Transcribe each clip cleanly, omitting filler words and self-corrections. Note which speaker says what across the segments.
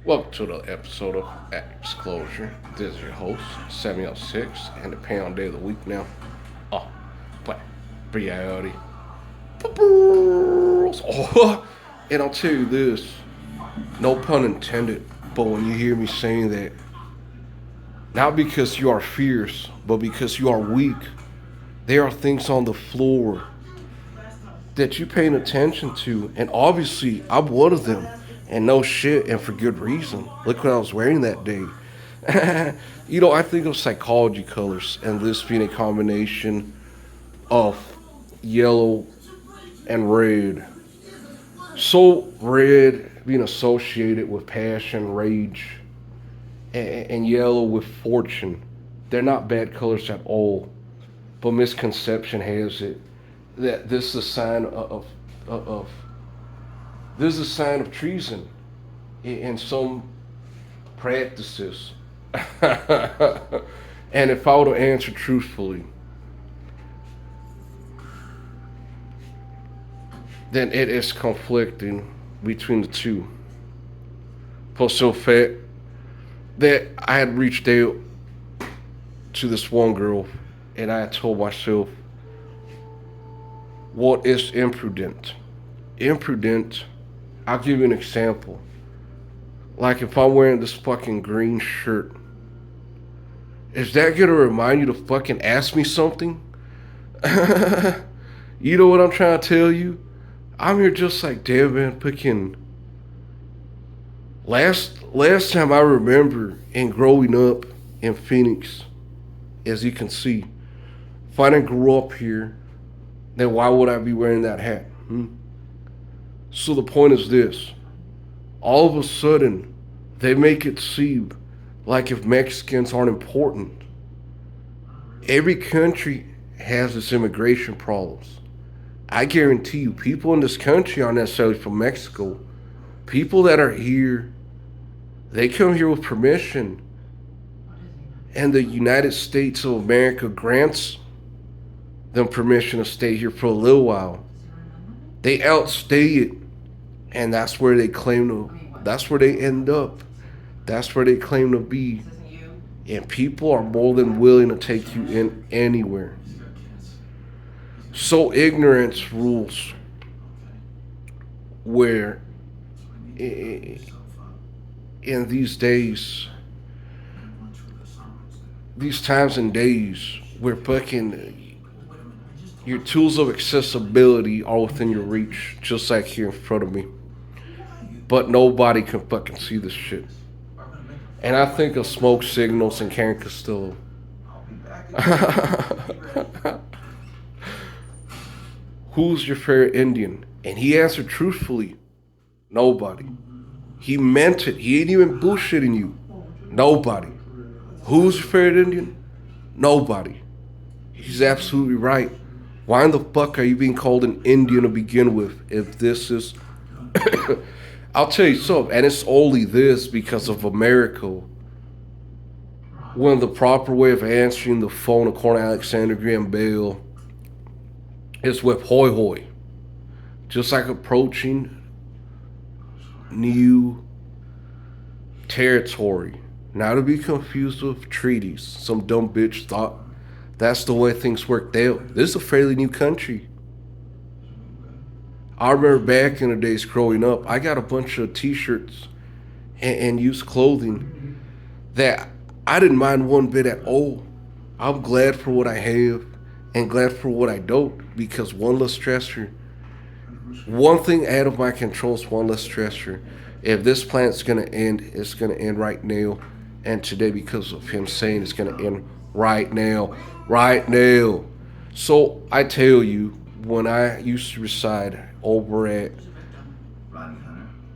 Speaker 1: Welcome to the episode of At Disclosure. This is your host, Samuel Six, and the pound day of the week now. Oh, but reality. Oh, and I'll tell you this, no pun intended, but when you hear me saying that, not because you are fierce, but because you are weak, there are things on the floor that you're paying attention to, and obviously I'm one of them, and no shit, and for good reason. Look what I was wearing that day. I think of psychology colors, and this being a combination of yellow and red. So red being associated with passion, rage, and yellow with fortune. They're not bad colors at all, but misconception has it that this is a sign of this is a sign of treason in some practices. And if I were to answer truthfully, then it is conflicting between the two. For so fact that I had reached out to this one girl and I had told myself, what is imprudent? Imprudent, I'll give you an example. Like if I'm wearing this fucking green shirt, is that gonna remind you to fucking ask me something? You know what I'm trying to tell you? I'm here just like, damn man, fucking last time I remember in growing up in Phoenix, as you can see, if I didn't grow up here, then why would I be wearing that hat? So the point is this. All of a sudden, they make it seem like if Mexicans aren't important. Every country has its immigration problems. I guarantee you, people in this country aren't necessarily from Mexico. People that are here, they come here with permission, and the United States of America grants them permission to stay here for a little while. They outstay it, and that's where they claim to. That's where they end up. That's where they claim to be. And people are more than willing to take you in anywhere. So ignorance rules. Where in these days, these times and days, where fucking your tools of accessibility are within your reach, just like here in front of me. But nobody can fucking see this shit. And I think of smoke signals and Karen Castillo. Who's your favorite Indian? And he answered truthfully, nobody. He meant it. He ain't even bullshitting you. Nobody. Who's your favorite Indian? Nobody. He's absolutely right. Why in the fuck are you being called an Indian to begin with if this is... I'll tell you something, and it's only this because of America. When the proper way of answering the phone according to Alexander Graham Bell is with hoy hoy. Just like approaching new territory. Not to be confused with treaties. Some dumb bitch thought that's the way things worked out. This is a fairly new country. I remember back in the days growing up, I got a bunch of t-shirts and used clothing that I didn't mind one bit at all. I'm glad for what I have and glad for what I don't, because one less stressor. One thing out of my control is one less stressor. If this planet's gonna end, it's gonna end right now. And today, because of him saying it's gonna end right now. Right now. So I tell you, when I used to reside over at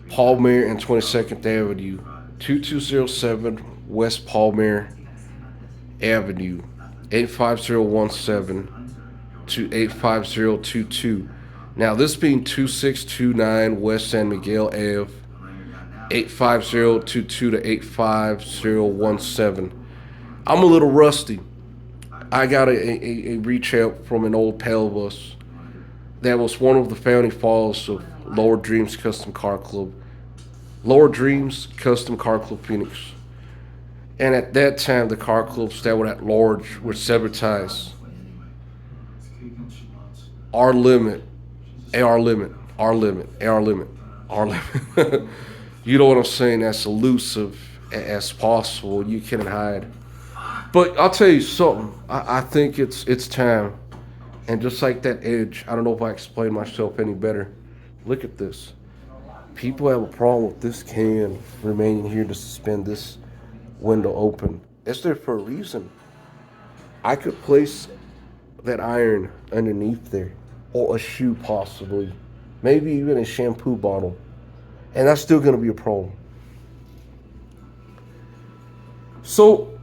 Speaker 1: Palmer and 22nd Avenue, 2207 West Palmer Avenue, 85017 to 85022. Now, this being 2629 West San Miguel Ave, 85022 to 85017. I'm a little rusty. I got a reach out from an old pal of us that was one of the founding fathers of Lower Dreams Custom Car Club. Lower Dreams Custom Car Club Phoenix. And at that time, the car clubs that were at large were advertised R limit, AR limit, R limit, AR limit, R limit. You know what I'm saying? As elusive as possible. You can't hide. But I'll tell you something. I think it's time. And just like that edge, I don't know if I explained myself any better. Look at this. People have a problem with this can remaining here to suspend this window open. It's there for a reason. I could place that iron underneath there, or a shoe possibly, maybe even a shampoo bottle, and that's still going to be a problem. So,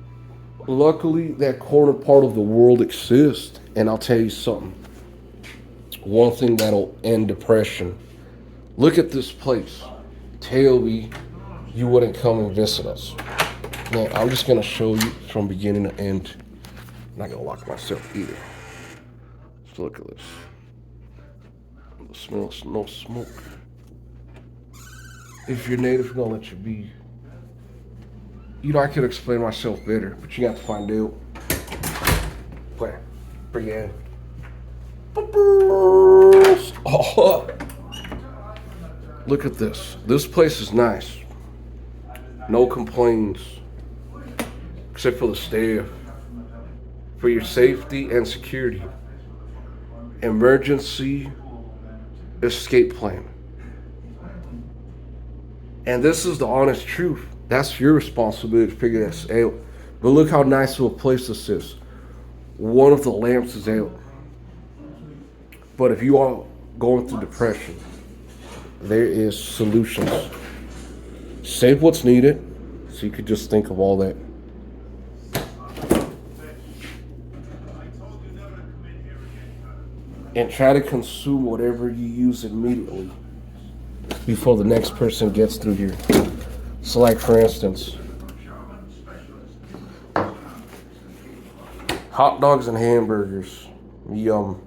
Speaker 1: luckily, that corner part of the world exists, and I'll tell you something. One thing that'll end depression. Look at this place. Tell me you wouldn't come and visit us. Now, I'm just going to show you from beginning to end. I'm not going to lock myself either. Just look at this. The smells no smoke. If you're native, we're going to let you be. You know, I could explain myself better, but you got to find out. Where? Brienne. Oh, look at this. This place is nice. No complaints. Except for the staff. For your safety and security. Emergency escape plan. And this is the honest truth. That's your responsibility to figure this out. But look how nice of a place this is. One of the lamps is out. But if you are going through depression, there is solutions. Save what's needed, so you could just think of all that. And try to consume whatever you use immediately before the next person gets through here. So like for instance, hot dogs and hamburgers. Yum.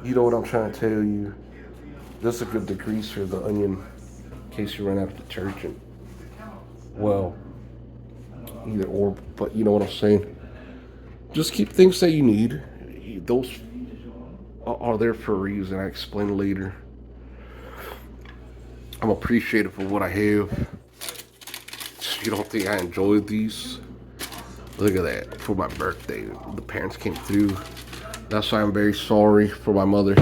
Speaker 1: You know what I'm trying to tell you. This is a good degreaser, the onion, in case you run out of detergent. Well, either or, but you know what I'm saying. Just keep things that you need. Those are there for a reason. I explain later. I'm appreciative of what I have. You don't think I enjoyed these? Look at that. For my birthday, the parents came through. That's why I'm very sorry for my mother.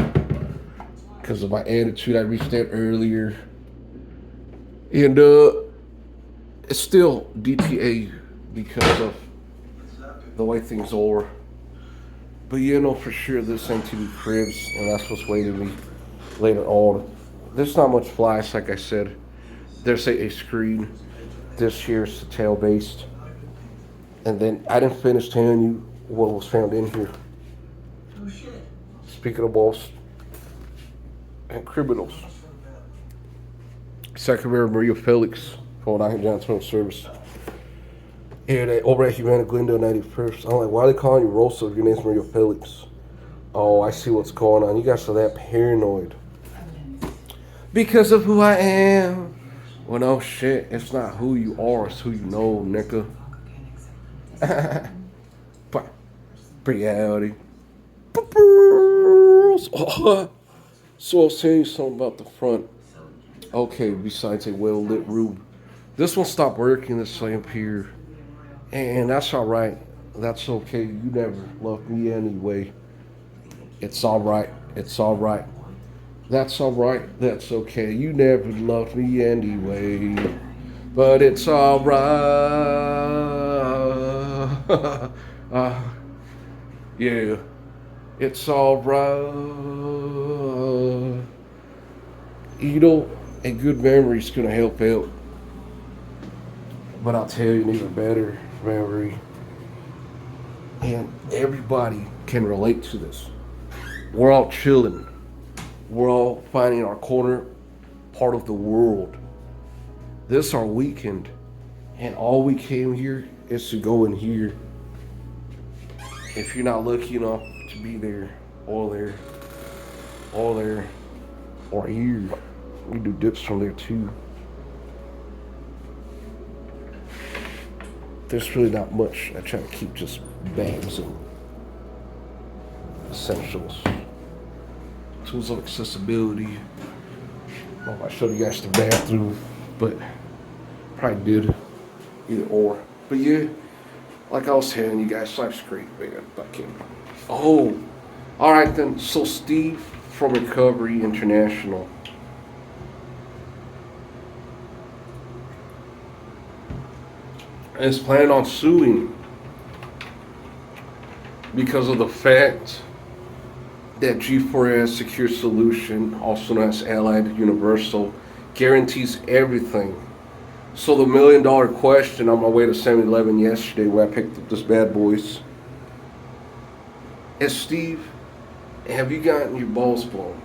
Speaker 1: Because of my attitude, I reached out earlier. And it's still DTA because of the way things are. But you know for sure this ain't TV cribs, and that's what's waiting me later on. There's not much flash, like I said. There's a screen. This here's the tail based. And then I didn't finish telling you what was found in here. Speaking of balls and criminals. Secretary Maria Felix called out here downtown service. Here they over at Humana Glendale 91st. I'm like, why are they calling you Rosa if your name's Maria Felix? Oh, I see what's going on. You guys are that paranoid. Because of who I am. Well, no shit. It's not who you are. It's who you know, nigga. But reality. So I'll tell you something about the front. Okay, besides a well-lit room. This one stopped working, this lamp here. And that's alright. That's okay. You never loved me anyway. It's alright. It's alright. That's alright. That's okay. You never loved me anyway. But it's alright. Yeah. It's alright. You know, a good memory is going to help out. But I'll tell you an even better memory. And everybody can relate to this. We're all chilling. We're all finding our corner part of the world. This is our weekend. And all we came here is to go in here. If you're not lucky enough to be there, or here, we do dips from there too. there's really not much. I try to keep just bags and essentials. Tools of accessibility. Oh, I showed you guys the bathroom, but probably did either or. But yeah, like I was telling you guys, life's great, man. Fucking. Oh, all right then. So Steve from Recovery International is planning on suing because of the fact that G4S Secure Solution, also known as Allied Universal, guarantees everything. So the $1 million question on my way to 7-Eleven yesterday where I picked up this bad boys is, Steve, have you gotten your balls blown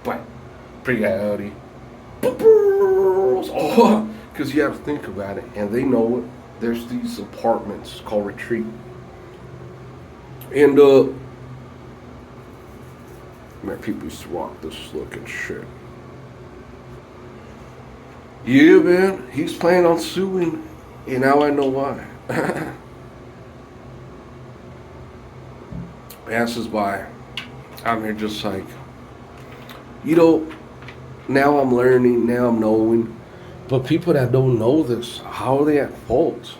Speaker 1: by reality? Oh, because you have to think about it, and they know it. There's these apartments called Retreat. And man, people used to walk this looking shit. Yeah, man, he's planning on suing, and now I know why. Passes by, I'm here just like, you know, now I'm learning, now I'm knowing. But people that don't know this, how are they at fault?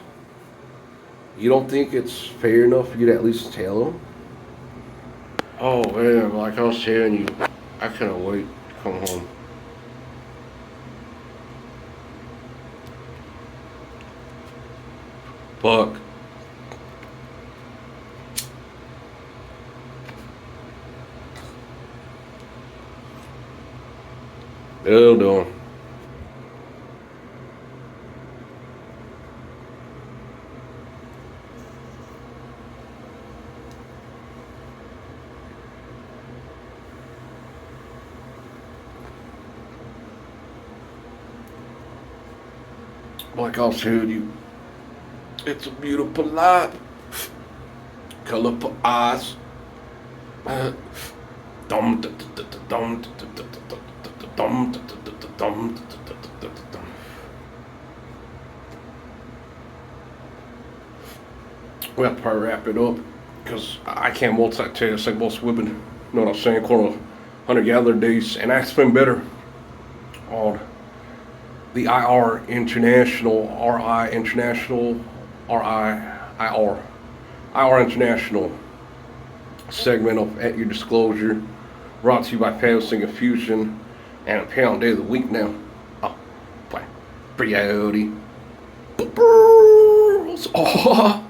Speaker 1: You don't think it's fair enough for you to at least tell them? Oh man, like I was telling you, I couldn't wait to come home. Fuck. It'll do. Like I was telling you, it's a beautiful life. Colorful eyes. Dum dum dum dum dum dum. We'll probably wrap it up because I can't multitask like most women. You know what I'm saying? Call 100 gather days, and that's been better on the IR International, RI International, RIIR, IR International segment of At Your Disclosure, brought to you by Fasting Infusion and a pound day of the week now. Oh, boy, reality. Oh.